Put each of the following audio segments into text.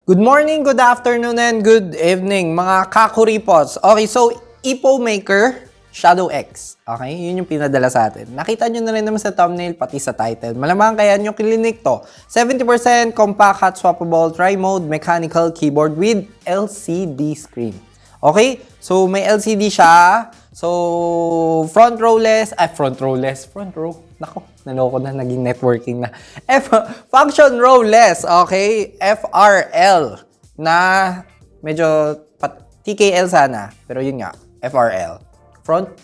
Good morning, good afternoon, and good evening, mga kakuripos. Okay, so Ipo Maker Shadow X. Okay, yun yung pinadala sa atin. Nakita nyo na rin naman sa thumbnail, pati sa title. Malamang kaya nyo kilinik to. 70% compact, hot swappable, tri-mode, mechanical keyboard with LCD screen. Okay, so may LCD siya. So, front row. Nako, naloko na, naging networking na. Function rowless, okay? FRL na medyo TKL sana, pero yun nga, FRL. Front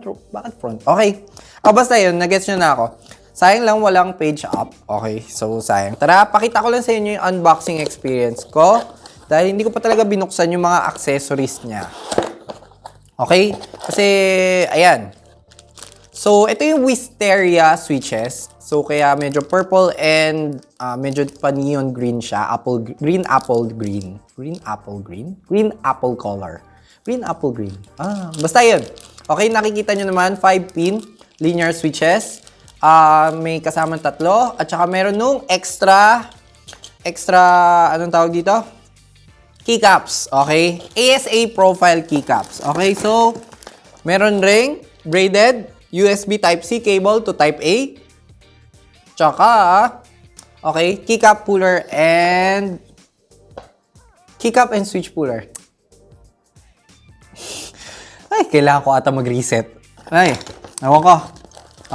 row, bakit front? Okay. Basta yun, nagets nyo na ako. Sayang lang walang page up. Okay, so sayang. Tara, pakita ko lang sa inyo yung unboxing experience ko. Dahil hindi ko pa talaga binuksan yung mga accessories niya. Okay? Kasi, ayan. So, ito yung Wisteria switches. So, kaya medyo purple and medyo pa-neon green siya. Green apple color. Green apple green. Basta yun. Okay, nakikita nyo naman, 5-pin linear switches. May kasamang 3. At saka meron nung extra, anong tawag dito? Keycaps, okay? ASA profile keycaps. Okay, so, meron ring braided USB Type-C cable to Type-A. Tsaka, okay, keycap and switch puller. Ay, kailangan ko ata mag-reset. Ay, ewan ko.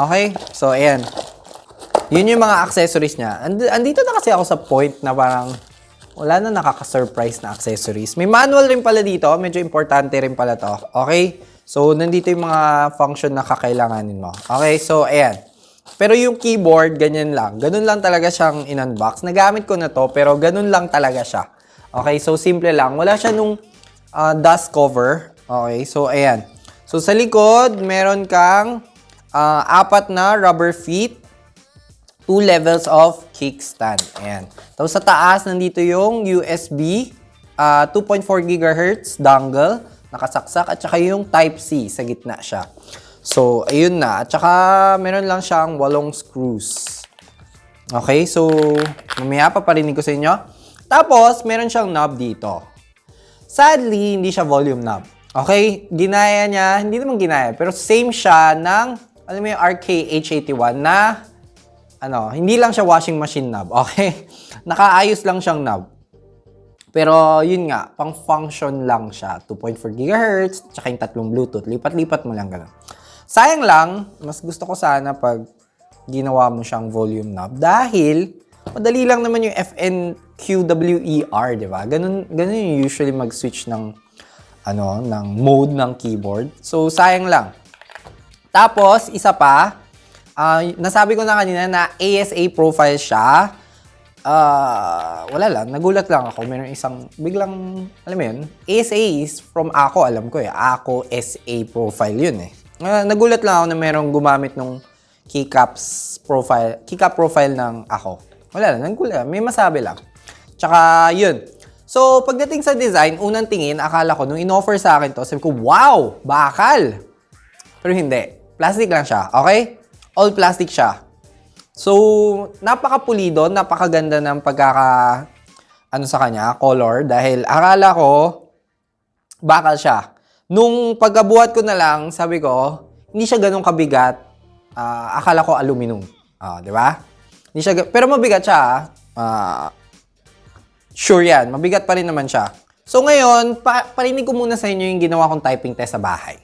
Okay, so, ayan. Yun yung mga accessories niya. Andito na kasi ako sa point na parang wala na nakaka-surprise na accessories. May manual rin pala dito. Medyo importante rin pala to. Okay? So, nandito yung mga function na kakailanganin mo. Okay? So, ayan. Pero yung keyboard, ganyan lang. Ganun lang talaga siyang in-unbox. Nagamit ko na to, pero ganun lang talaga siya. Okay? So, simple lang. Wala siya nung dust cover. Okay? So, ayan. So, sa likod, meron kang 4 na rubber feet. 2 levels of kickstand. Ayan. Tapos sa taas, nandito yung USB 2.4 GHz dongle, nakasaksak, at saka yung Type-C, sa gitna siya. So, ayun na. At saka, meron lang siyang 8 screws. Okay, so, mamaya paparinig ko sa inyo. Tapos, meron siyang knob dito. Sadly, hindi siya volume knob. Okay, ginaya niya, hindi naman ginaya, pero same siya ng, alam mo yung RK-H81 na hindi lang siya washing machine knob. Okay? Nakaayos lang siyang knob. Pero, yun nga, pang-function lang siya. 2.4 GHz, tsaka yung 3 Bluetooth. Lipat-lipat mo lang gano'n. Sayang lang, mas gusto ko sana pag ginawa mo siyang volume knob. Dahil, madali lang naman yung FNQWER, di ba? Ganun yung usually mag-switch ng mode ng keyboard. So, sayang lang. Tapos, isa pa, nasabi ko na kanina na ASA profile siya. Wala lang, nagulat lang ako. Meron isang, biglang, alam mo yun, ASA is from Ako, alam ko eh. Ako SA profile yun eh. Nagulat lang ako na merong gumamit nung keycap profile ng Ako. Wala lang, nagulat. May masabi lang. Tsaka, yun. So, pagdating sa design, unang tingin, akala ko, nung in-offer sa akin to, sabi ko, wow, bakal! Pero hindi. Plastic lang siya, okay? All plastic siya. So, napaka-pulido, napakaganda ng sa kanya, color. Dahil akala ko, bakal siya. Nung pagkabuhat ko na lang, sabi ko, hindi siya ganun kabigat. Akala ko aluminum. Di ba? Hindi siya, pero mabigat siya. Sure yan, mabigat pa rin naman siya. So ngayon, parinig ko muna sa inyo yung ginawa kong typing test sa bahay.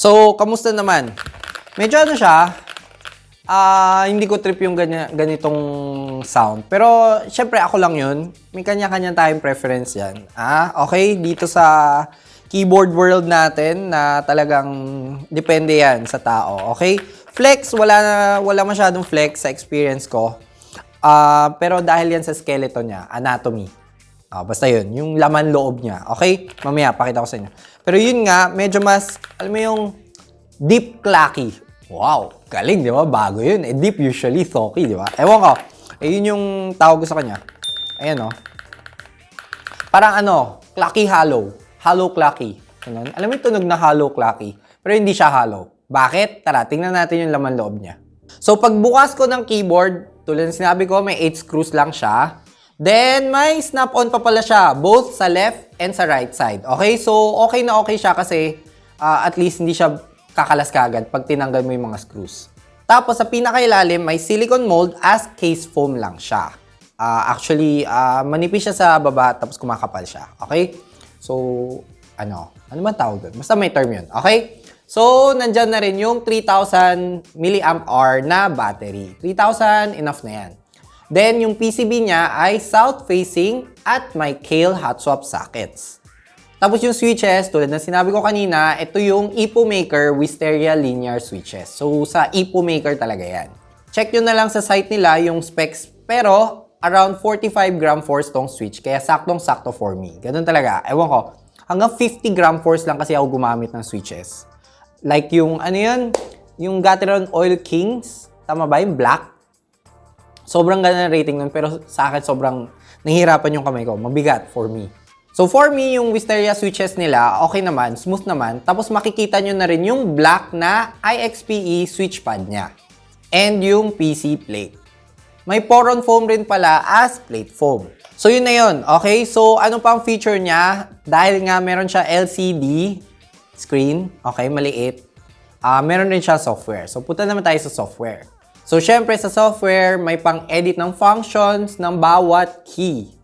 So, kamusta naman? Medyo siya, Hindi ko trip yung ganitong sound. Pero, syempre, ako lang yun. May kanya-kanya tayong preference yan. Okay, dito sa keyboard world natin na talagang depende yan sa tao. Okay? Flex, wala masyadong flex sa experience ko. Pero dahil yan sa skeleton niya, anatomy. Basta yun, yung laman loob niya. Okay? Mamaya, pakita ko sa inyo. Pero yun nga, medyo mas, alam mo yung deep clacky. Wow, galing, di ba? Bago yun. Deep usually thocky, di ba? Ewan ko. Yun yung tawag ko sa kanya. Ayan, parang clacky hollow. Hollow clacky. Ganun. Alam mo yung tunog na hollow clacky. Pero hindi siya hollow. Bakit? Tara, tingnan natin yung laman loob niya. So, pagbukas ko ng keyboard, tulad ng sinabi ko, may 8 screws lang siya. Then, may snap-on pa pala siya, both sa left and sa right side. Okay? So, okay na okay siya kasi at least hindi siya kakalas kagad pag tinanggal mo yung mga screws. Tapos, sa pinakailalim, may silicone mold as case foam lang siya. Actually, manipis siya sa baba tapos kumakapal siya. Okay? So, ano man tawag doon? Basta may term yun. Okay? So, nandyan na rin yung 3,000 mAh na battery. 3,000, enough na yan. Then, yung PCB niya ay south-facing at may Kailh hot swap sockets. Tapos yung switches, tulad ng sinabi ko kanina, ito yung EpoMaker Wisteria Linear Switches. So, sa EpoMaker talaga yan. Check nyo na lang sa site nila yung specs, pero around 45 gram force tong switch, kaya saktong-sakto for me. Ganun talaga. Ewan ko, hanggang 50 gram force lang kasi ako gumamit ng switches. Like yung, yung Gateron Oil Kings, tama ba? Yung black. Sobrang ganda ng rating nun, pero sa akin sobrang nahihirapan yung kamay ko. Mabigat for me. So for me, yung Wisteria switches nila, okay naman, smooth naman. Tapos makikita nyo na rin yung black na IXPE switch pad niya. And yung PC plate. May poron foam rin pala as plate foam. So yun na yun, okay? So ano pang feature niya? Dahil nga meron siya LCD screen, okay, maliit. Meron rin siya software. So punta naman tayo sa software. So syempre sa software, may pang-edit ng functions ng bawat key.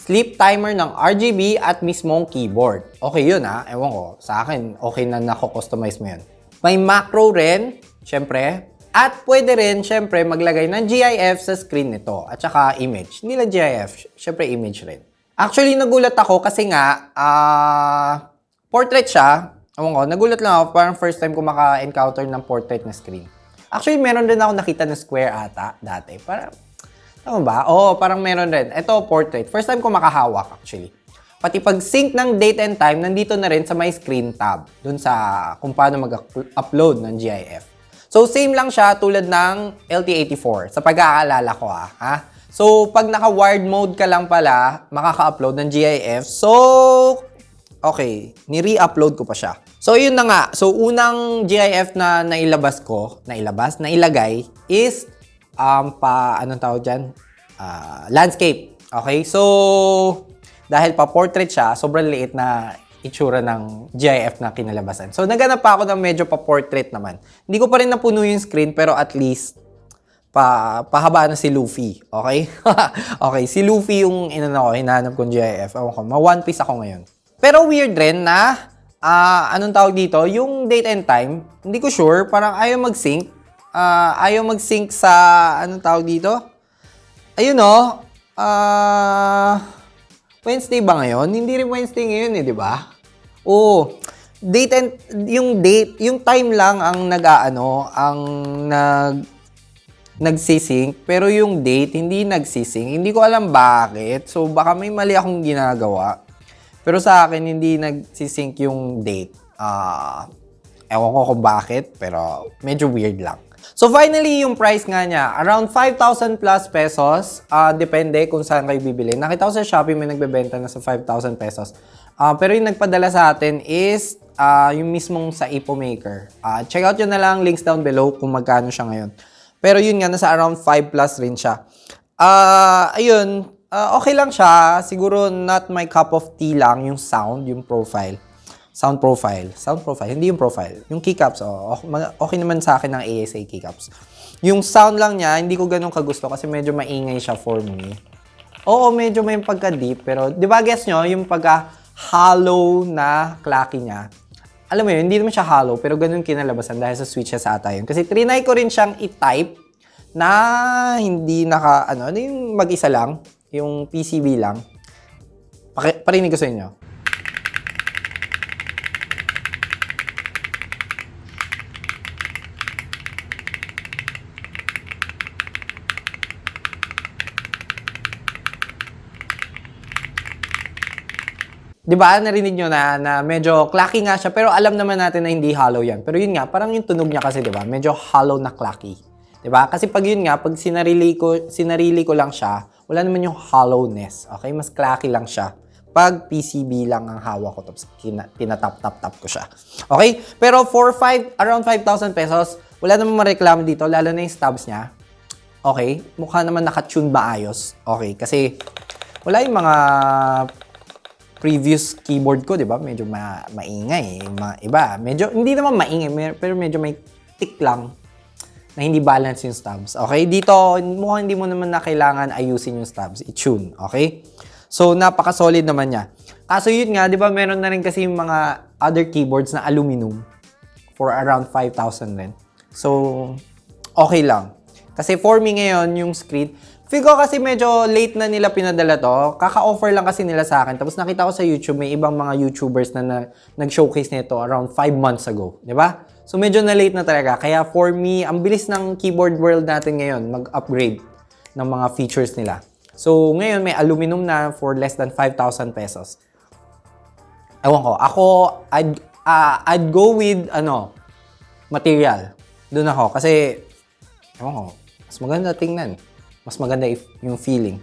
Sleep timer ng RGB at mismong keyboard. Okay yun Ewan ko. Sa akin, okay na nako-customize mo yun. May macro rin, syempre. At pwede rin, syempre, maglagay ng GIF sa screen nito. At saka image. Hindi lang GIF, syempre image rin. Actually, nagulat ako kasi nga, portrait siya. Ewan ko, nagulat lang ako. Parang first time ko maka-encounter ng portrait na screen. Actually, meron rin ako nakita na square ata dati. Parang, tama ba? Oo, parang meron rin. Ito, portrait. First time ko makahawak, actually. Pati pag-sync ng date and time, nandito na rin sa my screen tab. Dun sa kung paano mag-upload ng GIF. So, same lang siya tulad ng LT84. Sa pag-aalala ko, So, pag naka-wired mode ka lang pala, makaka-upload ng GIF. So, okay. Ni-re-upload ko pa siya. So, yun na nga. So, unang GIF na nailagay is anong tawag dyan? Landscape. Okay? So, dahil pa portrait siya, sobrang liit na itsura ng GIF na kinalabasan. So, naghanap pa ako ng medyo pa-portrait naman. Hindi ko pa rin napuno yung screen, pero at least, pahaba na si Luffy. Okay? Okay, si Luffy yung hinahanap kong GIF. Ewan ko, ma-one piece ako ngayon. Pero weird rin na, anong tawag dito? Yung date and time, hindi ko sure, parang ayaw mag-sync. Ayaw mag-sync sa, anong tawag dito? Ayun Wednesday ba ngayon? Hindi rin Wednesday ngayon di ba? Oo. Yung time lang ang nagsisync, pero yung date hindi nagsisync. Hindi ko alam bakit. So, baka may mali akong ginagawa. Pero sa akin, hindi nagsisync yung date. Ewan ko kung bakit, pero medyo weird lang. So finally, yung price nga niya, around 5,000 plus pesos. Depende kung saan kayo bibili. Nakita ko sa Shopee may nagbebenta na sa 5,000 pesos. Pero yung nagpadala sa atin is yung mismong sa EpoMaker. Check out yun na lang, links down below kung magkano siya ngayon. Pero yun nga, nasa around 5 plus rin siya. Ayun, okay lang siya. Siguro not my cup of tea lang yung sound, yung profile. Sound profile, hindi yung profile. Yung keycaps, okay naman sa akin ng ASA keycaps. Yung sound lang niya, hindi ko ganun kagusto kasi medyo maingay siya for me. Oo, medyo may pagka-deep, pero di ba guess nyo, yung pagka-hollow na clacky niya, alam mo yun, hindi naman siya hollow, pero ganun kinalabasan dahil sa switches ata yun. Kasi trinay ko rin siyang i-type na hindi ano yung mag-isa lang, yung PCB lang. Parinig ko sa inyo. Di ba, narinig nyo na medyo clacky nga siya, pero alam naman natin na hindi hollow yan. Pero yun nga, parang yung tunog niya kasi, di ba, medyo hollow na clacky. Di ba? Kasi pag yun nga, pag sinarili ko lang siya, wala naman yung hollowness. Okay? Mas clacky lang siya. Pag PCB lang ang hawak ko, tapos tinatap-tap-tap ko siya. Okay? Pero for around 5,000 pesos, wala naman mareklamo dito, lalo na yung stubs niya. Okay? Mukha naman nakatune maayos. Okay? Kasi wala yung mga previous keyboard ko, di ba? Medyo maingay. Iba, medyo, hindi naman maingay, pero medyo may tick lang na hindi balance yung stubs. Okay? Dito, mukhang hindi mo naman na kailangan ayusin yung stubs. I-tune. Okay? So, napaka-solid naman niya. Kaso yun nga, di ba, meron na rin kasi yung mga other keyboards na aluminum for around 5,000 din. So, okay lang. Kasi for me ngayon, yung screen, feel ko kasi medyo late na nila pinadala to. Kaka-offer lang kasi nila sa akin. Tapos nakita ko sa YouTube, may ibang mga YouTubers na nag-showcase nito around 5 months ago. Di ba? So medyo na late na talaga. Kaya for me, ang bilis ng keyboard world natin ngayon mag-upgrade ng mga features nila. So ngayon, may aluminum na for less than 5,000 pesos. Ewan ko. Ako, I'd go with, material. Doon ako. Kasi, ewan ko, mas maganda tingnan. Mas maganda yung feeling.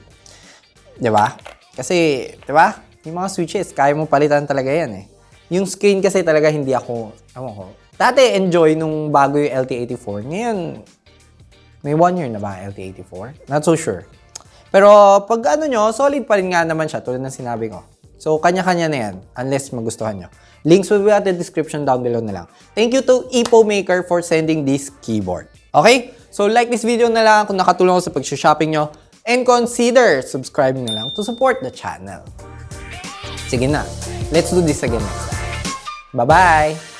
Diba? Kasi, diba? Yung mga switches, kaya mo palitan talaga yan eh. Yung screen kasi talaga hindi ako, dati enjoy nung bago yung LT84. Ngayon, may 1 year na ba LT84? Not so sure. Pero pag solid pa rin nga naman siya, tulad ng sinabi ko. So, kanya-kanya na yan, unless magustuhan nyo. Links will be at the description down below na lang. Thank you to EpoMaker for sending this keyboard. Okay? So, like this video na lang kung nakatulong ako sa pag-shopping nyo. And consider subscribing na lang to support the channel. Sige na. Let's do this again next time. Bye-bye!